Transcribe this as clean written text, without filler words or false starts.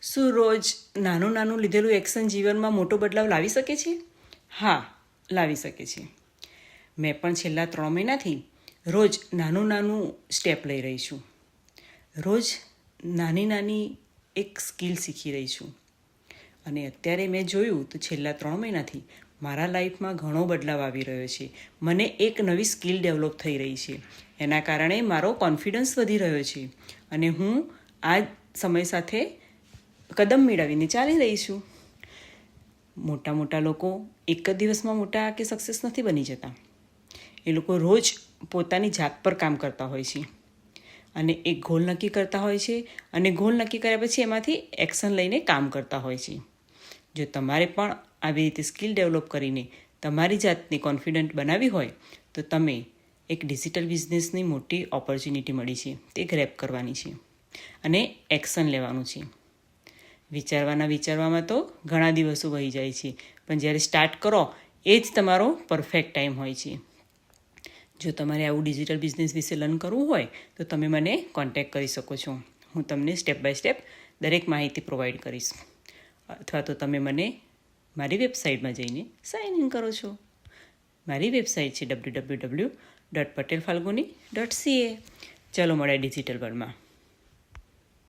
શું રોજ નાનું નાનું લીધેલું એક્શન જીવનમાં મોટો બદલાવ લાવી શકે છે? હા, લાવી શકે છે. મેં પણ છેલ્લા 3 મહિનાથી રોજ નાનું સ્ટેપ લઈ રહી છું. રોજ નાની એક સ્કિલ શીખી રહી છું. અને અત્યારે મેં જોયું તો છેલ્લા 3 મહિનાથી મારા લાઈફમાં ઘણો બદલાવ આવી રહ્યો છે. મને એક નવી સ્કિલ ડેવલપ થઈ રહી છે. એના કારણે મારો કોન્ફિડન્સ વધી રહ્યો છે અને હું આ સમય સાથે કદમ મેળવીને ચાલી રહી છું. મોટા લોકો એક જ દિવસમાં મોટા કે સક્સેસ નથી બની જતા. એ લોકો રોજ પોતાની જાત પર કામ કરતા હોય છે અને એક ગોલ નક્કી કરતા હોય છે અને ગોલ નક્કી કર્યા પછી એમાંથી એક્શન લઈને કામ કરતા હોય છે. જો તમારે પણ આવી રીતે સ્કિલ ડેવલપ કરીને તમારી જાતને કોન્ફિડન્ટ બનાવવી હોય તો તમે એક ડિજિટલ બિઝનેસની મોટી ઓપોર્ચ્યુનિટી મળી છે. તે ગ્રેબ કરવાની છે અને એક્શન લેવાનું છે. વિચારવામાં તો ઘણા દિવસો વહી જાય છે, પણ જ્યારે સ્ટાર્ટ કરો એ જ તમારો પરફેક્ટ ટાઈમ હોય છે. જો તમારે આવું ડિજિટલ બિઝનેસ વિશે લર્ન કરવું હોય તો તમે મને કોન્ટેક્ટ કરી શકો છો. હું તમને સ્ટેપ બાય સ્ટેપ દરેક માહિતી પ્રોવાઈડ કરીશ. અથવા તો તમે મને મારી વેબસાઇટમાં જઈને સાઇન ઇન કરો છો. મારી વેબસાઇટ છે www.patelfalguni.ca. ચલો મળે ડિજિટલ વર્લ્ડમાં.